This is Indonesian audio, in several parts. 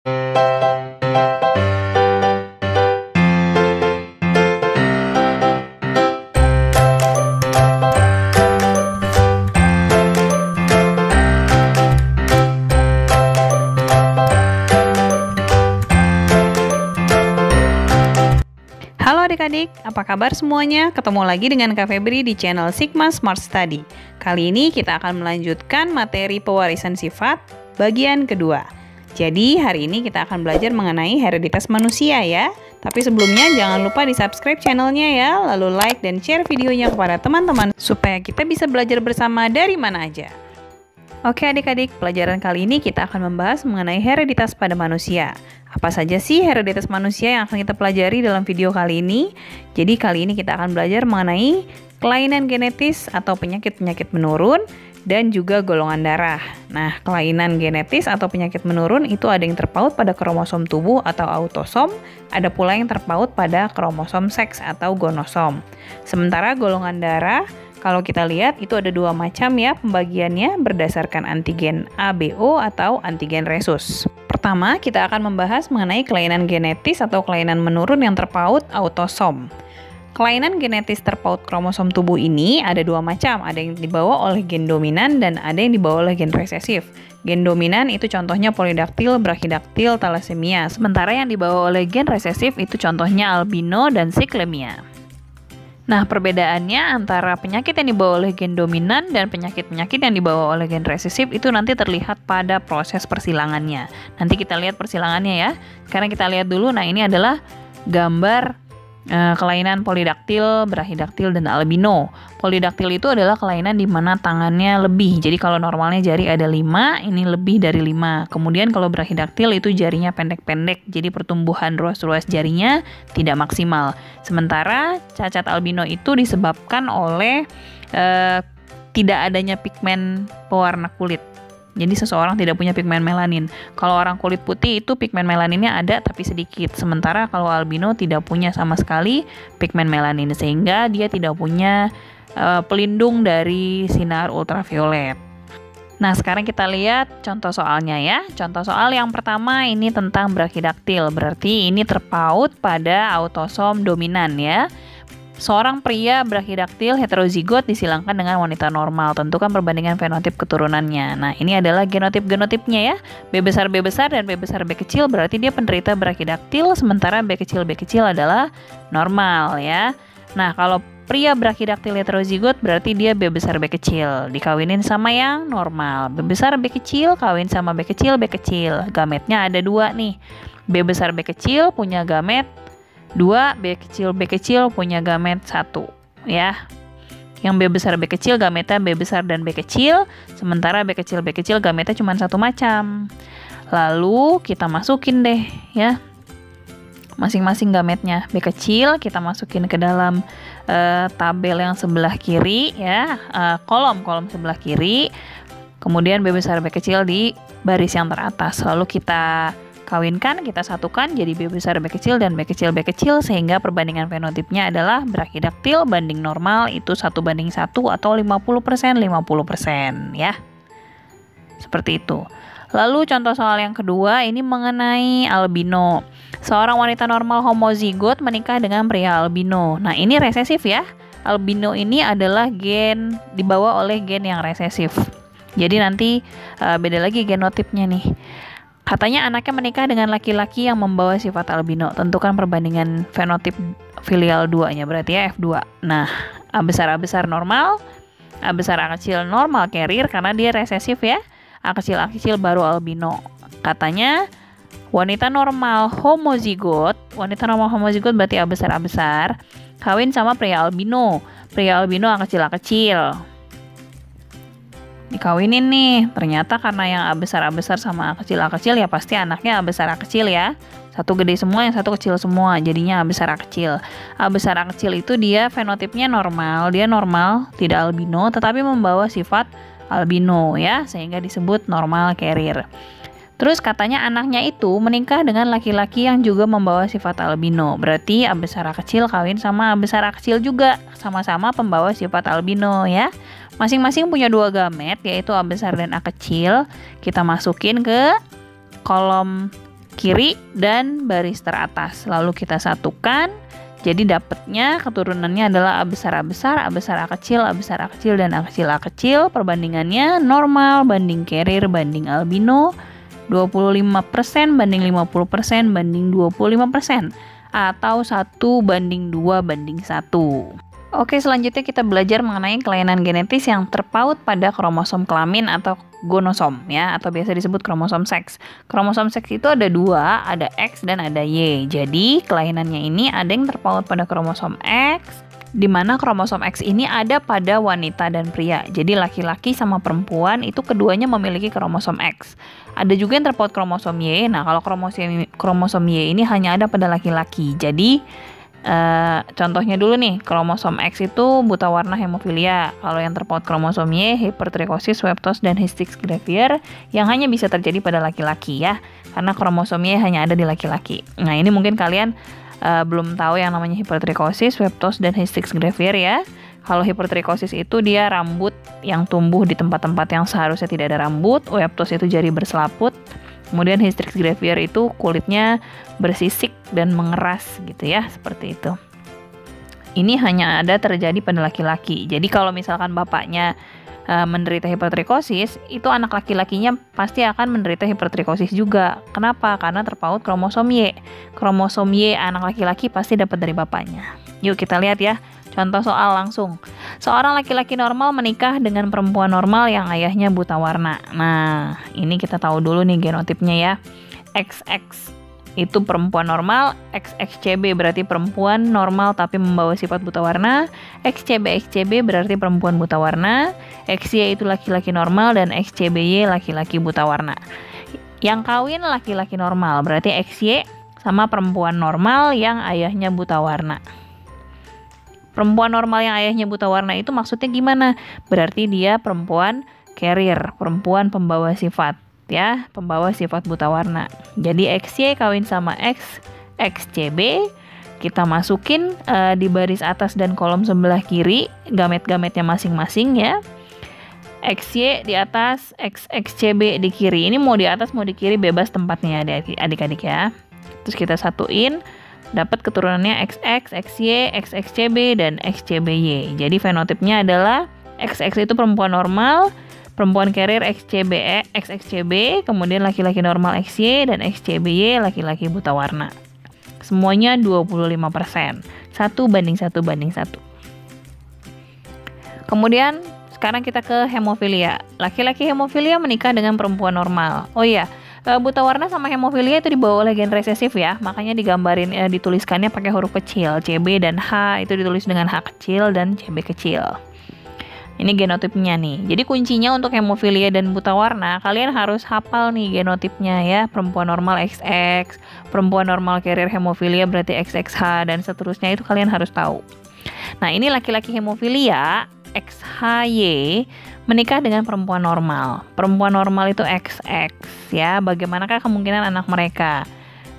Halo adik-adik, apa kabar semuanya? Ketemu lagi dengan Kak Febri di channel Sigma Smart Study. Kali ini kita akan melanjutkan materi pewarisan sifat bagian kedua. Jadi hari ini kita akan belajar mengenai hereditas manusia ya. Tapi sebelumnya jangan lupa di subscribe channelnya ya, lalu like dan share videonya kepada teman-teman supaya kita bisa belajar bersama dari mana aja. Oke adik-adik, pelajaran kali ini kita akan membahas mengenai hereditas pada manusia. Apa saja sih hereditas manusia yang akan kita pelajari dalam video kali ini? Jadi kali ini kita akan belajar mengenai kelainan genetis atau penyakit-penyakit menurun dan juga golongan darah. Nah, kelainan genetis atau penyakit menurun itu ada yang terpaut pada kromosom tubuh atau autosom, ada pula yang terpaut pada kromosom seks atau gonosom. Sementara golongan darah, kalau kita lihat itu ada dua macam ya pembagiannya berdasarkan antigen ABO atau antigen resus. Pertama, kita akan membahas mengenai kelainan genetis atau kelainan menurun yang terpaut autosom. Kelainan genetis terpaut kromosom tubuh ini ada dua macam, ada yang dibawa oleh gen dominan dan ada yang dibawa oleh gen resesif. Gen dominan itu contohnya polidaktil, brachydactyl, thalassemia, sementara yang dibawa oleh gen resesif itu contohnya albino dan sicklemia. Nah, perbedaannya antara penyakit yang dibawa oleh gen dominan dan penyakit-penyakit yang dibawa oleh gen resesif itu nanti terlihat pada proses persilangannya. Nanti kita lihat persilangannya ya. Sekarang kita lihat dulu, nah ini adalah gambar kelainan polidaktil, brachydactyl, dan albino. Polidaktil itu adalah kelainan di mana tangannya lebih. Jadi kalau normalnya jari ada 5, ini lebih dari 5. Kemudian kalau brachydactyl itu jarinya pendek-pendek, jadi pertumbuhan ruas-ruas jarinya tidak maksimal. Sementara cacat albino itu disebabkan oleh tidak adanya pigmen pewarna kulit. Jadi seseorang tidak punya pigmen melanin. Kalau orang kulit putih itu pigmen melaninnya ada tapi sedikit. Sementara kalau albino tidak punya sama sekali pigmen melanin sehingga dia tidak punya pelindung dari sinar ultraviolet. Nah, sekarang kita lihat contoh soalnya ya. Contoh soal yang pertama ini tentang brachydactyl. Berarti ini terpaut pada autosom dominan ya. Seorang pria brachydactyl heterozigot disilangkan dengan wanita normal. Tentukan perbandingan fenotip keturunannya. Nah, ini adalah genotip-genotipnya ya. B besar B besar dan B besar B kecil berarti dia penderita brachydactyl, sementara B kecil adalah normal ya. Nah, kalau pria brachydactyl heterozigot berarti dia B besar B kecil, dikawinin sama yang normal. B besar B kecil kawin sama B kecil. Gametnya ada 2 nih. B besar B kecil punya gamet 2, B kecil punya gamet 1 ya. Yang B besar B kecil gametnya B besar dan B kecil, sementara B kecil gametnya cuma satu macam. Lalu kita masukin deh ya masing-masing gametnya. B kecil kita masukin ke dalam tabel yang sebelah kiri ya, kolom sebelah kiri. Kemudian B besar B kecil di baris yang teratas. Lalu kita kawinkan, kita satukan jadi B besar B kecil dan B kecil sehingga perbandingan fenotipnya adalah brachydactyl banding normal itu 1:1 atau 50% ya. Seperti itu. Lalu contoh soal yang kedua ini mengenai albino. Seorang wanita normal homozigot menikah dengan pria albino. Nah, ini resesif ya. Albino ini adalah gen dibawa oleh gen yang resesif. Jadi nanti beda lagi genotipnya nih. Katanya anaknya menikah dengan laki-laki yang membawa sifat albino. Tentukan perbandingan fenotip filial 2-nya, berarti ya F2. Nah, A besar normal, A besar A kecil normal carrier karena dia resesif ya. A kecil baru albino. Katanya wanita normal homozigot berarti A besar kawin sama pria albino. Pria albino A kecil. Dikawinin nih, ternyata karena yang A besar sama A kecil ya pasti anaknya A besar A kecil ya. Satu gede semua, yang satu kecil semua, jadinya A besar A kecil. A besar A kecil itu dia fenotipnya normal, tidak albino tetapi membawa sifat albino ya, sehingga disebut normal carrier. Terus katanya anaknya itu menikah dengan laki-laki yang juga membawa sifat albino. Berarti A besar A kecil kawin sama A besar A kecil juga, sama-sama pembawa sifat albino ya. Masing-masing punya 2 gamet, yaitu A besar dan A kecil. Kita masukin ke kolom kiri dan baris teratas. Lalu kita satukan. Jadi dapatnya keturunannya adalah A besar A besar, A besar A kecil, A besar A kecil, dan A kecil A kecil. Perbandingannya normal banding carrier banding albino, 25% banding 50% banding 25%, atau 1:2:1. Oke, selanjutnya kita belajar mengenai kelainan genetis yang terpaut pada kromosom kelamin atau gonosom ya, atau biasa disebut kromosom seks. Kromosom seks itu ada dua, ada X dan ada Y. Jadi kelainannya ini ada yang terpaut pada kromosom X, di mana kromosom X ini ada pada wanita dan pria. Jadi laki-laki sama perempuan itu keduanya memiliki kromosom X. Ada juga yang terpaut kromosom Y. Nah, kalau kromosom Y ini hanya ada pada laki-laki. Jadi contohnya dulu nih, kromosom X itu buta warna hemofilia. Kalau yang terpaut kromosom Y, hipertrikosis, webtos, dan histix gravier yang hanya bisa terjadi pada laki-laki ya, karena kromosom Y hanya ada di laki-laki. Nah, ini mungkin kalian belum tahu yang namanya hipertrikosis, webtos, dan histix gravier ya. Kalau hipertrikosis itu dia rambut yang tumbuh di tempat-tempat yang seharusnya tidak ada rambut. Webtos itu jari berselaput. Kemudian histix gravier itu kulitnya bersisik dan mengeras gitu ya, seperti itu. Ini hanya ada terjadi pada laki-laki. Jadi kalau misalkan bapaknya menderita hipertrikosis, itu anak laki-lakinya pasti akan menderita hipertrikosis juga. Kenapa? Karena terpaut kromosom Y. Kromosom Y anak laki-laki pasti dapat dari bapaknya. Yuk kita lihat ya. Contoh soal langsung. Seorang laki-laki normal menikah dengan perempuan normal yang ayahnya buta warna. Nah, ini kita tahu dulu nih genotipnya ya. XX itu perempuan normal, XXCB berarti perempuan normal tapi membawa sifat buta warna, XCB berarti perempuan buta warna, XY itu laki-laki normal, dan XCBY laki-laki buta warna. Yang kawin laki-laki normal berarti XY sama perempuan normal yang ayahnya buta warna. Perempuan normal yang ayahnya buta warna itu maksudnya gimana? Berarti dia perempuan carrier, perempuan pembawa sifat ya, pembawa sifat buta warna. Jadi XY kawin sama XCB, kita masukin di baris atas dan kolom sebelah kiri gamet-gametnya masing-masing ya. XY di atas, XCB di kiri. Ini mau di atas mau di kiri bebas tempatnya adik-adik ya. Terus kita satuin, dapat keturunannya XX, XY, XXCB, dan XCBY. Jadi fenotipnya adalah XX itu perempuan normal, perempuan carrier XXCB, kemudian laki-laki normal XY, dan XCBY laki-laki buta warna. Semuanya 25%. 1:1:1. Kemudian sekarang kita ke hemofilia. Laki-laki hemofilia menikah dengan perempuan normal. Oh iya, buta warna sama hemofilia itu dibawa oleh gen resesif ya, makanya digambarin dituliskannya pakai huruf kecil, CB dan H itu ditulis dengan H kecil dan CB kecil. Ini genotipnya nih. Jadi kuncinya untuk hemofilia dan buta warna, kalian harus hafal nih genotipnya ya. Perempuan normal XX, perempuan normal carrier hemofilia berarti XXH, dan seterusnya itu kalian harus tahu. Nah, ini laki-laki hemofilia XHY menikah dengan perempuan normal. Perempuan normal itu XX ya. Bagaimanakah kemungkinan anak mereka?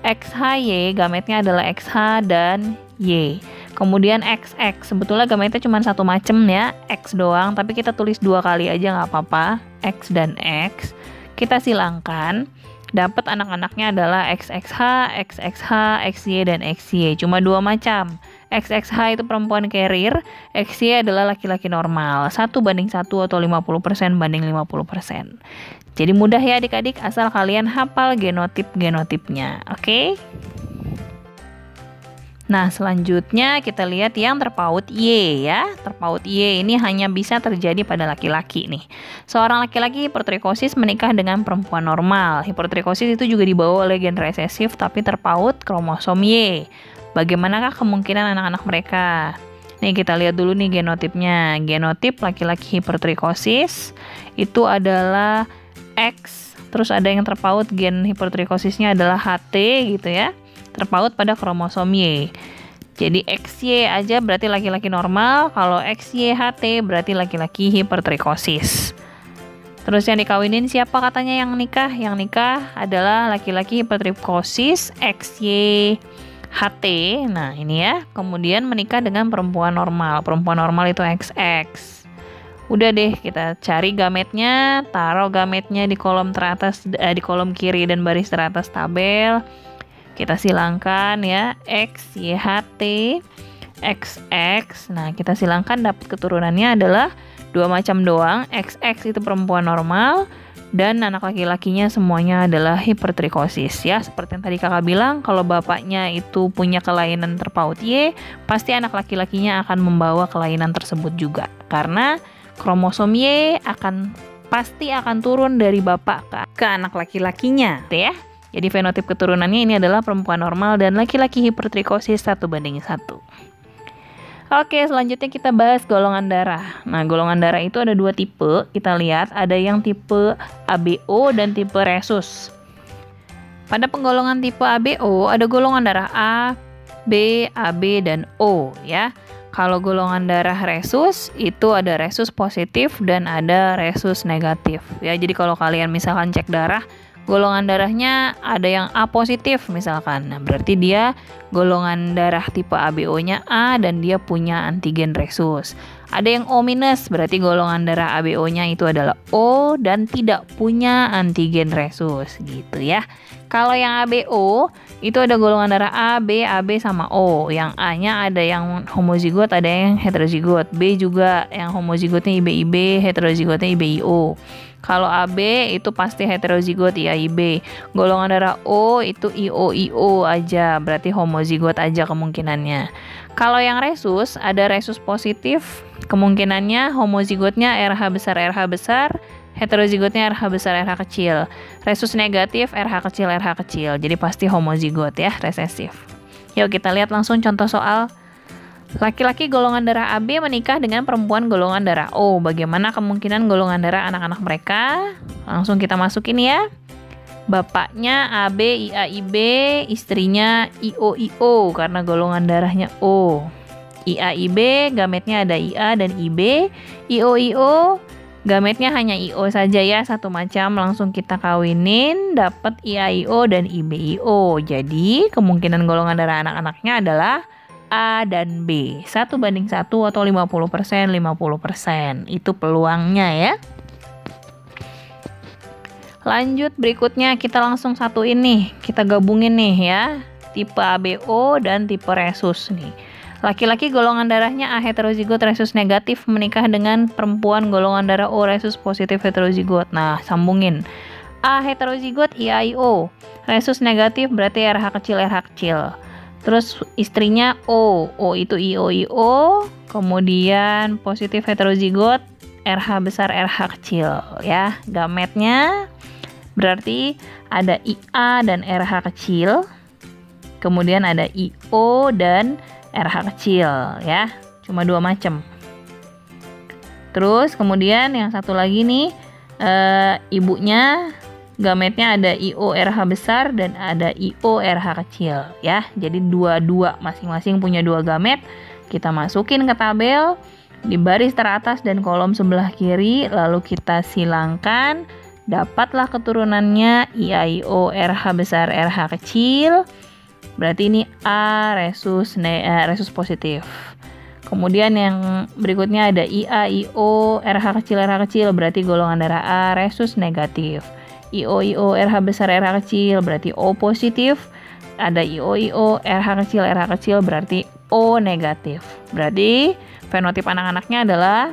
XHY gametnya adalah XH dan Y. Kemudian XX, sebetulnya gametnya cuma satu macam ya, X doang, tapi kita tulis dua kali aja nggak apa-apa, X dan X. Kita silangkan, dapat anak-anaknya adalah XXH, XXH, XY, dan XY. Cuma dua macam. XXH itu perempuan carrier, XY adalah laki-laki normal. 1:1 atau 50% banding 50%. Jadi mudah ya adik-adik, asal kalian hafal genotipnya, oke? Nah, selanjutnya kita lihat yang terpaut Y ya. Terpaut Y ini hanya bisa terjadi pada laki-laki nih. Seorang laki-laki hipertrikosis menikah dengan perempuan normal. Hipertrikosis itu juga dibawa oleh gen resesif tapi terpaut kromosom Y. Bagaimanakah kemungkinan anak-anak mereka? Nih kita lihat dulu nih genotipnya. Genotip laki-laki hipertrikosis itu adalah X. Terus ada yang terpaut gen hipertrikosisnya adalah HT gitu ya. Terpaut pada kromosom Y. Jadi XY aja berarti laki-laki normal, kalau XYHT berarti laki-laki hipertrikosis. Terus yang dikawinin siapa katanya yang nikah? Yang nikah adalah laki-laki hipertrikosis XYHT. Nah, ini ya. Kemudian menikah dengan perempuan normal. Perempuan normal itu XX. Udah deh, kita cari gametnya, taruh gametnya di kolom teratas, di kolom kiri dan baris teratas tabel. Kita silangkan ya, X, Y, H, T, X, X. Nah, kita silangkan dapat keturunannya adalah 2 macam doang. XX itu perempuan normal, dan anak laki-lakinya semuanya adalah hipertrikosis ya. Seperti yang tadi kakak bilang, kalau bapaknya itu punya kelainan terpaut Y, pasti anak laki-lakinya akan membawa kelainan tersebut juga. Karena kromosom Y pasti akan turun dari bapak ke anak laki-lakinya ya. Jadi fenotip keturunannya ini adalah perempuan normal dan laki-laki hipertrikosis 1:1. Oke, selanjutnya kita bahas golongan darah. Nah, golongan darah itu ada 2 tipe. Kita lihat ada yang tipe ABO dan tipe rhesus. Pada penggolongan tipe ABO ada golongan darah A, B, AB, dan O ya. Kalau golongan darah rhesus itu ada rhesus positif dan ada rhesus negatif ya. Jadi kalau kalian misalkan cek darah, golongan darahnya ada yang A positif misalkan. Nah, berarti dia golongan darah tipe ABO-nya A dan dia punya antigen rhesus. Ada yang O minus, berarti golongan darah ABO-nya itu adalah O dan tidak punya antigen rhesus gitu ya. Kalau yang ABO itu ada golongan darah A, B, AB sama O. Yang A-nya ada yang homozigot, ada yang heterozigot. B juga yang homozigotnya IB-IB, heterozigotnya IB-IO. Kalau AB itu pasti heterozigot IAIB. Golongan darah O itu IO-IO aja, berarti homozigot aja kemungkinannya. Kalau yang rhesus, ada rhesus positif, kemungkinannya homozigotnya RH besar RH besar, heterozigotnya RH besar RH kecil. Rhesus negatif RH kecil RH kecil. Jadi pasti homozigot ya, resesif. Yuk kita lihat langsung contoh soal. Laki-laki golongan darah AB menikah dengan perempuan golongan darah O. Bagaimana kemungkinan golongan darah anak-anak mereka? Langsung kita masukin ya. Bapaknya AB IAIB, istrinya IOIO karena golongan darahnya O. IAIB, gametnya ada IA dan IB. IOIO, gametnya hanya IO saja ya, satu macam. Langsung kita kawinin, dapat IAIO dan IBIO. Jadi kemungkinan golongan darah anak-anaknya adalah A dan B. 1:1 atau 50%, 50%. Itu peluangnya ya. Lanjut berikutnya kita langsung satuin nih. Kita gabungin nih ya. Tipe ABO dan tipe rhesus nih. Laki-laki golongan darahnya A heterozigot rhesus negatif menikah dengan perempuan golongan darah O rhesus positif heterozigot. Nah, sambungin. A heterozigot IAIO. Rhesus negatif berarti RH kecil RH kecil. Terus istrinya O itu IOIO, kemudian positif heterozigot RH besar RH kecil ya. Gametnya berarti ada IA dan RH kecil, kemudian ada IO dan RH kecil ya. Cuma 2 macam. Terus kemudian yang satu lagi nih ibunya gametnya ada IO RH besar dan ada IO RH kecil ya. Jadi dua-dua masing-masing punya 2 gamet. Kita masukin ke tabel di baris teratas dan kolom sebelah kiri, lalu kita silangkan, dapatlah keturunannya IAIO RH besar RH kecil. Berarti ini A rhesus positif. Kemudian yang berikutnya ada IAIO RH kecil berarti golongan darah A rhesus negatif. IOIO RH besar RH kecil berarti O positif. Ada IOIO RH kecil berarti O negatif. Berarti fenotip anak-anaknya adalah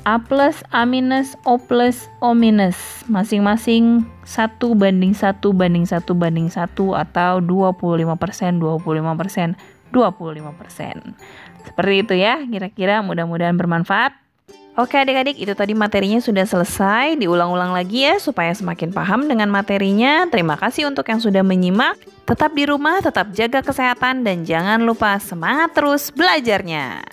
A plus, A minus, O plus, O minus. Masing-masing 1:1 atau 25%, 25%, 25%. Seperti itu ya, kira-kira mudah-mudahan bermanfaat. Oke adik-adik, itu tadi materinya sudah selesai. Diulang-ulang lagi ya supaya semakin paham dengan materinya. Terima kasih untuk yang sudah menyimak. Tetap di rumah, tetap jaga kesehatan, dan jangan lupa semangat terus belajarnya.